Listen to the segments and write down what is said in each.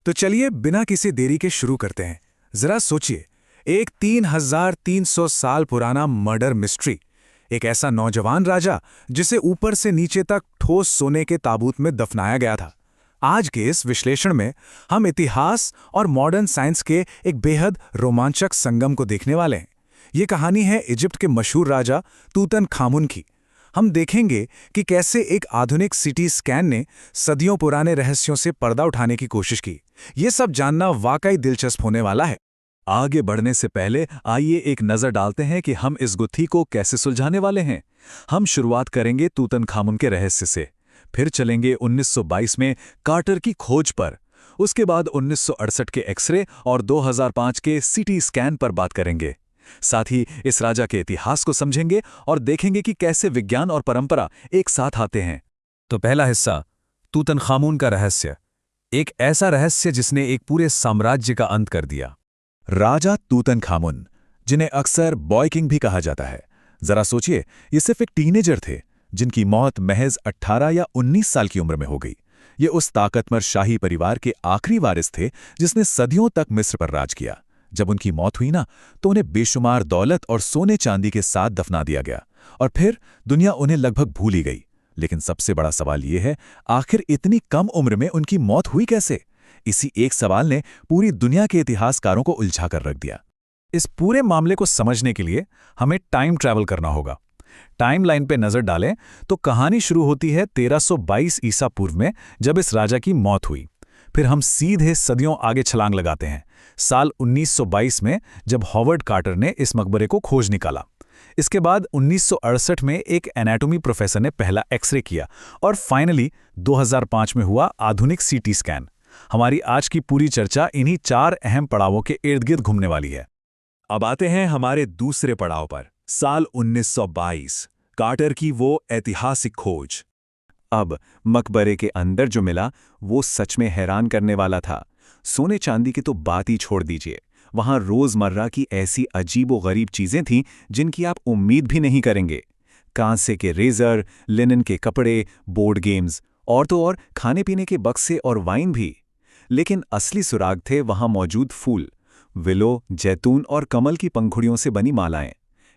तो चलिए बिना किसी देरी के शुरू करते हैं। जरा सोचिए, एक 3300 साल पुराना मर्डर मिस्ट्री। एक ऐसा नौजवान राजा जिसे ऊपर से नीचे तक ठोस सोने के ताबूत में दफनाया गया था। आज के इस विश्लेषण में हम इतिहास और मॉडर्न साइंस के एक बेहद रोमांचक संगम को देखने वाले हैं। ये कहानी है इजिप्ट के मशहूर राजा तूतनखामुन की। हम देखेंगे कि कैसे एक आधुनिक सीटी स्कैन ने सदियों पुराने रहस्यों से पर्दा उठाने की कोशिश की। ये सब जानना वाकई दिलचस्प होने वाला है। आगे बढ़ने से पहले आइए एक नज़र डालते हैं कि हम इस गुत्थी को कैसे सुलझाने वाले हैं। हम शुरुआत करेंगे तूतनखामुन के रहस्य से, फिर चलेंगे 1922 में कार्टर की खोज पर, उसके बाद 1968 के एक्सरे और 2005 के सीटी स्कैन पर बात करेंगे। साथ ही इस राजा के इतिहास को समझेंगे और देखेंगे कि कैसे विज्ञान और परंपरा एक साथ आते हैं। तो पहला हिस्सा, तूतनखामुन का रहस्य। एक ऐसा रहस्य जिसने एक पूरे साम्राज्य का अंत कर दिया। राजा तूतनखामुन, जिन्हें अक्सर बॉय किंग भी कहा जाता है। जरा सोचिए, ये सिर्फ एक टीनेजर थे जिनकी मौत महज 18 या 19 साल की उम्र में हो गई। ये उस ताकतवर शाही परिवार के आखिरी वारिस थे जिसने सदियों तक मिस्र पर राज किया। जब उनकी मौत हुई ना, तो उन्हें बेशुमार दौलत और सोने चांदी के साथ दफना दिया गया और फिर दुनिया उन्हें लगभग भूल ही गई। लेकिन सबसे बड़ा सवाल ये है, आखिर इतनी कम उम्र में उनकी मौत हुई कैसे? इसी एक सवाल ने पूरी दुनिया के इतिहासकारों को उलझा कर रख दिया। इस पूरे मामले को समझने के लिए हमें टाइम ट्रैवल करना होगा। टाइमलाइन पे नजर डालें तो कहानी शुरू होती है 1322 ईसा पूर्व में, जब इस राजा की मौत हुई। फिर हम सीधे सदियों आगे छलांग लगाते हैं, साल 1922 में, जब हॉवर्ड कार्टर ने इस मकबरे को खोज निकाला। इसके बाद 1968 में एक एनाटॉमी प्रोफेसर ने पहला एक्सरे किया और फाइनली 2005 में हुआ आधुनिक सीटी स्कैन। हमारी आज की पूरी चर्चा इन्हीं 4 अहम पड़ावों के इर्द गिर्द घूमने वाली है। अब आते हैं हमारे दूसरे पड़ाव पर, साल 1922, कार्टर की वो ऐतिहासिक खोज। अब मकबरे के अंदर जो मिला वो सच में हैरान करने वाला था। सोने चांदी की तो बात ही छोड़ दीजिए, वहां रोजमर्रा की ऐसी अजीबोगरीब चीजें थीं जिनकी आप उम्मीद भी नहीं करेंगे। कांसे के रेजर, लिनन के कपड़े, बोर्ड गेम्स और तो और खाने पीने के बक्से और वाइन भी। लेकिन असली सुराग थे वहां मौजूद फूल, विलो, जैतून और कमल की पंखुड़ियों से बनी मालाएं।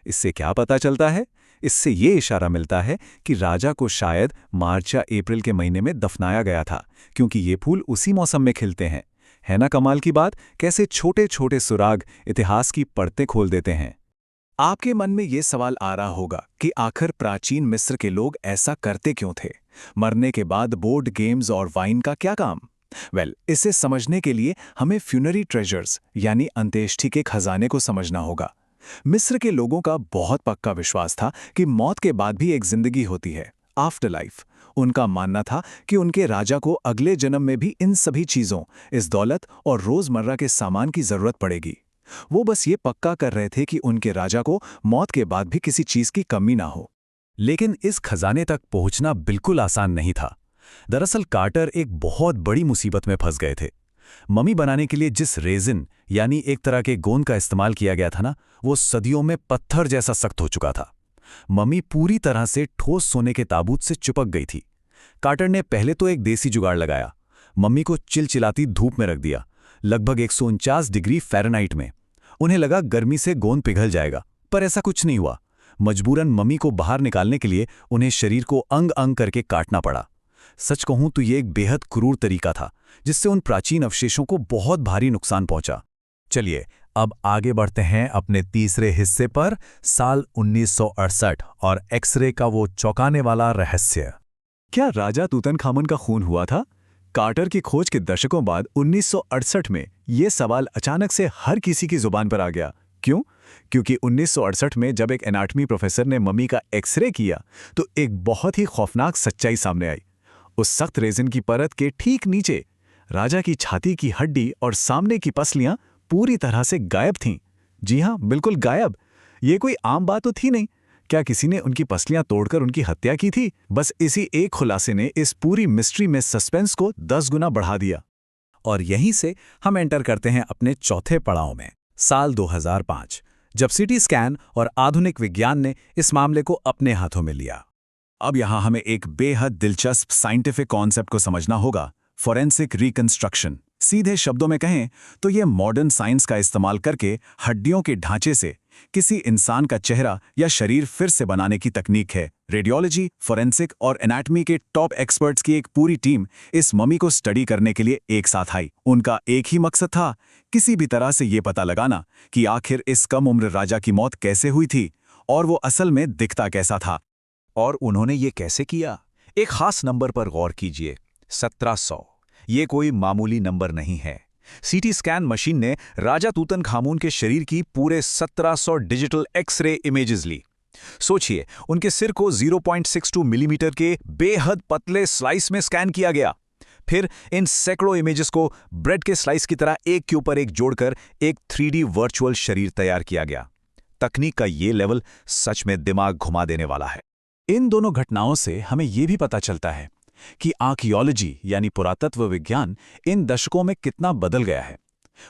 इससे क्या पता चलता है? इससे ये इशारा मिलता है कि राजा को शायद मार्च या अप्रैल के महीने में दफनाया गया था, क्योंकि ये फूल उसी मौसम में खिलते हैं। है ना कमाल की बात, कैसे छोटे छोटे सुराग इतिहास की परतें खोल देते हैं। आपके मन में ये सवाल आ रहा होगा कि आखिर प्राचीन मिस्र के लोग ऐसा करते क्यों थे? मरने के बाद बोर्ड गेम्स और वाइन का क्या काम? इसे समझने के लिए हमें फ्यूनरी ट्रेजर्स यानी अंत्येष्टि के खजाने को समझना होगा। मिस्र के लोगों का बहुत पक्का विश्वास था कि मौत के बाद भी एक जिंदगी होती है, आफ्टर लाइफ। उनका मानना था कि उनके राजा को अगले जन्म में भी इन सभी चीजों, इस दौलत और रोजमर्रा के सामान की जरूरत पड़ेगी। वो बस ये पक्का कर रहे थे कि उनके राजा को मौत के बाद भी किसी चीज की कमी ना हो। लेकिन इस खजाने तक पहुंचना बिल्कुल आसान नहीं था। दरअसल कार्टर एक बहुत बड़ी मुसीबत में फंस गए थे। ममी बनाने के लिए जिस रेजिन यानी एक तरह के गोंद का इस्तेमाल किया गया था ना, वो सदियों में पत्थर जैसा सख्त हो चुका था। ममी पूरी तरह से ठोस सोने के ताबूत से चिपक गई थी। कार्टर ने पहले तो एक देसी जुगाड़ लगाया। मम्मी को चिलचिलाती धूप में रख दिया, लगभग 149 डिग्री फ़ारेनहाइट में। उन्हें लगा गर्मी से गोंद पिघल जाएगा, पर ऐसा कुछ नहीं हुआ। मजबूरन मम्मी को बाहर निकालने के लिए उन्हें शरीर को अंग अंग करके काटना पड़ा। सच कहूं तो ये एक बेहद क्रूर तरीका था, जिससे उन प्राचीन अवशेषों को बहुत भारी नुकसान पहुंचा। चलिए अब आगे बढ़ते हैं अपने तीसरे हिस्से पर, साल 1968 और एक्सरे का वो चौंकाने वाला रहस्य। क्या राजा तूतनखामुन का खून हुआ था? कार्टर की खोज के दशकों बाद 1968 में ये सवाल अचानक से हर किसी की जुबान पर आ गया। क्यों? क्योंकि 1968 में जब एक एनाटॉमी प्रोफेसर ने मम्मी का एक्सरे किया तो एक बहुत ही खौफनाक सच्चाई सामने आई। उस सख्त रेजिन की परत के ठीक नीचे राजा की छाती की हड्डी और सामने की पसलियां पूरी तरह से गायब थीं। जी हां, बिल्कुल गायब। ये कोई आम बात तो थी नहीं। क्या किसी ने उनकी पसलियां तोड़कर उनकी हत्या की थी? बस इसी एक खुलासे ने इस पूरी मिस्ट्री में सस्पेंस को 10 गुना बढ़ा दिया। और यहीं से हम एंटर करते हैं अपने चौथे पड़ाव में, साल 2005, जब सीटी स्कैन और आधुनिक विज्ञान ने इस मामले को अपने हाथों में लिया। अब यहां हमें एक बेहद दिलचस्प साइंटिफिक कॉन्सेप्ट को समझना होगा, फोरेंसिक रिकंस्ट्रक्शन, सीधे शब्दों में कहें तो ये मॉडर्न साइंस का इस्तेमाल करके हड्डियों के ढांचे से किसी इंसान का चेहरा या शरीर फिर से बनाने की तकनीक है। रेडियोलॉजी, फोरेंसिक और एनाटॉमी के टॉप एक्सपर्ट्स की एक पूरी टीम इस ममी को स्टडी करने के लिए एक साथ आई। उनका एक ही मकसद था, किसी भी तरह से ये पता लगाना कि आखिर इस कम उम्र राजा की मौत कैसे हुई थी और वो असल में दिखता कैसा था। और उन्होंने ये कैसे किया? एक खास नंबर पर गौर कीजिए, 1700। ये कोई मामूली नंबर नहीं है। सीटी स्कैन मशीन ने राजा तूतनखामून के शरीर की पूरे 1700 डिजिटल एक्स-रे इमेजेस ली। सोचिए, उनके सिर को 0.62 मिलीमीटर के बेहद पतले स्लाइस में स्कैन किया गया। फिर इन सैकड़ों इमेजेस को ब्रेड के स्लाइस की तरह एक के ऊपर एक जोड़कर एक 3D वर्चुअल शरीर तैयार किया गया। तकनीक का ये लेवल सच में दिमाग घुमा देने वाला है। इन दोनों घटनाओं से हमें ये भी पता चलता है कि आर्कियोलॉजी यानी पुरातत्व विज्ञान इन दशकों में कितना बदल गया है।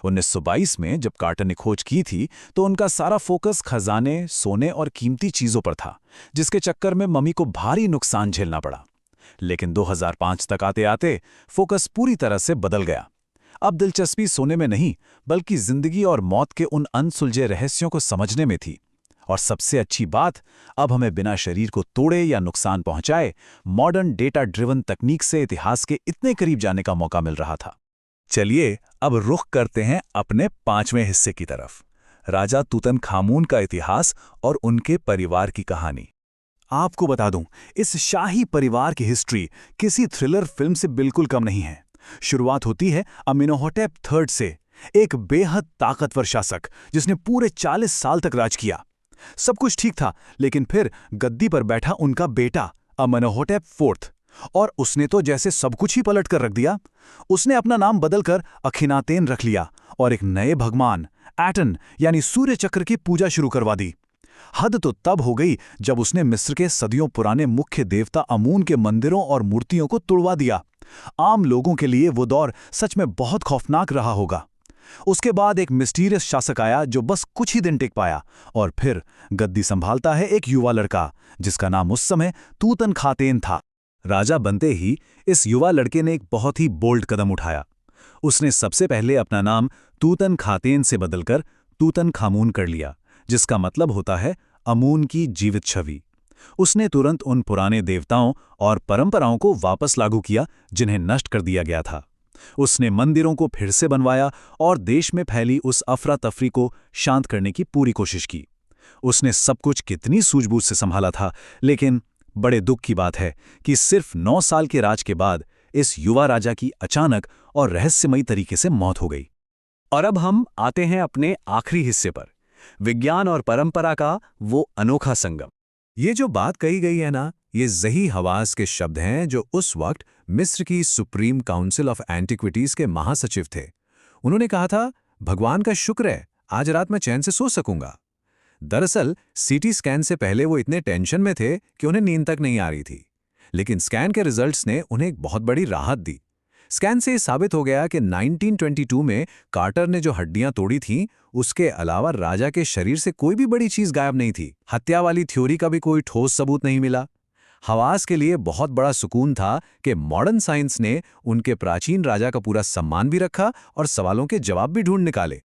1922 में जब कार्टर ने खोज की थी तो उनका सारा फोकस खजाने, सोने और कीमती चीजों पर था, जिसके चक्कर में ममी को भारी नुकसान झेलना पड़ा। लेकिन 2005 तक आते आते फोकस पूरी तरह से बदल गया। अब दिलचस्पी सोने में नहीं, बल्कि जिंदगी और मौत के उन अनसुलझे रहस्यों को समझने में थी। और सबसे अच्छी बात, अब हमें बिना शरीर को तोड़े या नुकसान पहुंचाए मॉडर्न डेटा ड्रिवन तकनीक से इतिहास के इतने करीब जाने का मौका मिल रहा था। चलिए अब रुख करते हैं अपने 5वें हिस्से की तरफ, राजा तूतनखामून का इतिहास और उनके परिवार की कहानी। आपको बता दूं, इस शाही परिवार की हिस्ट्री किसी थ्रिलर फिल्म से बिल्कुल कम नहीं है। शुरुआत होती है अमेनोहोटेप III से, एक बेहद ताकतवर शासक जिसने पूरे 40 साल तक राज किया। सब कुछ ठीक था, लेकिन फिर गद्दी पर बैठा उनका बेटा अमेनोहोटेप IV, और उसने तो जैसे सब कुछ ही पलट कर रख दिया। उसने अपना नाम बदलकर अखिनातेन रख लिया और एक नए भगवान एटन यानी सूर्य चक्र की पूजा शुरू करवा दी। हद तो तब हो गई जब उसने मिस्र के सदियों पुराने मुख्य देवता अमून के मंदिरों और मूर्तियों को तुड़वा दिया। आम लोगों के लिए वो दौर सच में बहुत खौफनाक रहा होगा। उसके बाद एक मिस्टीरियस शासक आया जो बस कुछ ही दिन टिक पाया, और फिर गद्दी संभालता है एक युवा लड़का जिसका नाम उस समय तूतनखातेन था। राजा बनते ही इस युवा लड़के ने एक बहुत ही बोल्ड कदम उठाया। उसने सबसे पहले अपना नाम तूतनखातेन से बदलकर तूतनखामून कर लिया, जिसका मतलब होता है अमून की जीवित छवि। उसने तुरंत उन पुराने देवताओं और परंपराओं को वापस लागू किया जिन्हें नष्ट कर दिया गया था। उसने मंदिरों को फिर से बनवाया और देश में फैली उस अफरा तफरी को शांत करने की पूरी कोशिश की। उसने सब कुछ कितनी सूझबूझ से संभाला था, लेकिन बड़े दुख की बात है कि सिर्फ 9 साल के राज के बाद इस युवा राजा की अचानक और रहस्यमयी तरीके से मौत हो गई। और अब हम आते हैं अपने आखिरी हिस्से पर, विज्ञान और परंपरा का वो अनोखा संगम। ये जो बात कही गई है ना, ये ज़ही हवास के शब्द हैं जो उस वक्त मिस्र की सुप्रीम काउंसिल ऑफ एंटिक्विटीज़ के महासचिव थे। उन्होंने कहा था, भगवान का शुक्र है आज रात मैं चैन से सो सकूंगा। दरअसल सीटी स्कैन से पहले वो इतने टेंशन में थे कि उन्हें नींद तक नहीं आ रही थी, लेकिन स्कैन के रिजल्ट्स ने उन्हें एक बहुत बड़ी राहत दी। स्कैन से ये साबित हो गया कि 1922 में कार्टर ने जो हड्डियां तोड़ी थीं, उसके अलावा राजा के शरीर से कोई भी बड़ी चीज गायब नहीं थी। हत्या वाली थ्योरी का भी कोई ठोस सबूत नहीं मिला। हवास के लिए बहुत बड़ा सुकून था कि मॉडर्न साइंस ने उनके प्राचीन राजा का पूरा सम्मान भी रखा और सवालों के जवाब भी ढूंढ निकाले।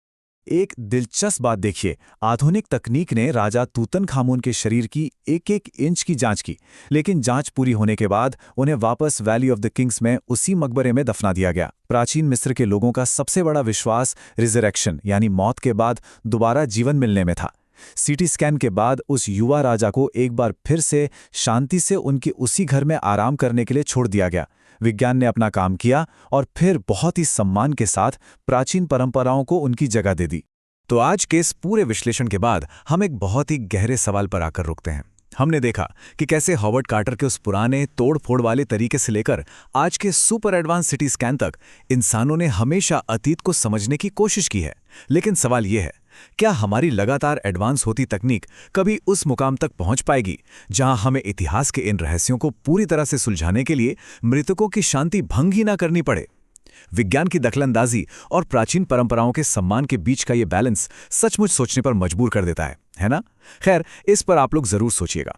एक दिलचस्प बात देखिए, आधुनिक तकनीक ने राजा तूतनखामून के शरीर की एक-एक इंच की जांच की, लेकिन जांच पूरी होने के बाद उन्हें वापस वैली ऑफ द किंग्स में उसी मकबरे में दफना दिया गया। प्राचीन मिस्र के लोगों का सबसे बड़ा विश्वास रिजरेक्शन यानी मौत के बाद दोबारा जीवन मिलने में था। सीटी स्कैन के बाद उस युवा राजा को एक बार फिर से शांति से उनके उसी घर में आराम करने के लिए छोड़ दिया गया। विज्ञान ने अपना काम किया और फिर बहुत ही सम्मान के साथ प्राचीन परंपराओं को उनकी जगह दे दी। तो आज के इस पूरे विश्लेषण के बाद हम एक बहुत ही गहरे सवाल पर आकर रुकते हैं। हमने देखा कि कैसे हॉवर्ड कार्टर के उस पुराने तोड़-फोड़ वाले तरीके से लेकर आज के सुपर एडवांस सिटी स्कैन तक इंसानों ने हमेशा अतीत को समझने की कोशिश की है। लेकिन सवाल यह है, क्या हमारी लगातार एडवांस होती तकनीक कभी उस मुकाम तक पहुंच पाएगी जहां हमें इतिहास के इन रहस्यों को पूरी तरह से सुलझाने के लिए मृतकों की शांति भंग ही ना करनी पड़े? विज्ञान की दखलंदाजी और प्राचीन परंपराओं के सम्मान के बीच का ये बैलेंस सचमुच सोचने पर मजबूर कर देता है ना? खैर, इस पर आप लोग जरूर सोचिएगा।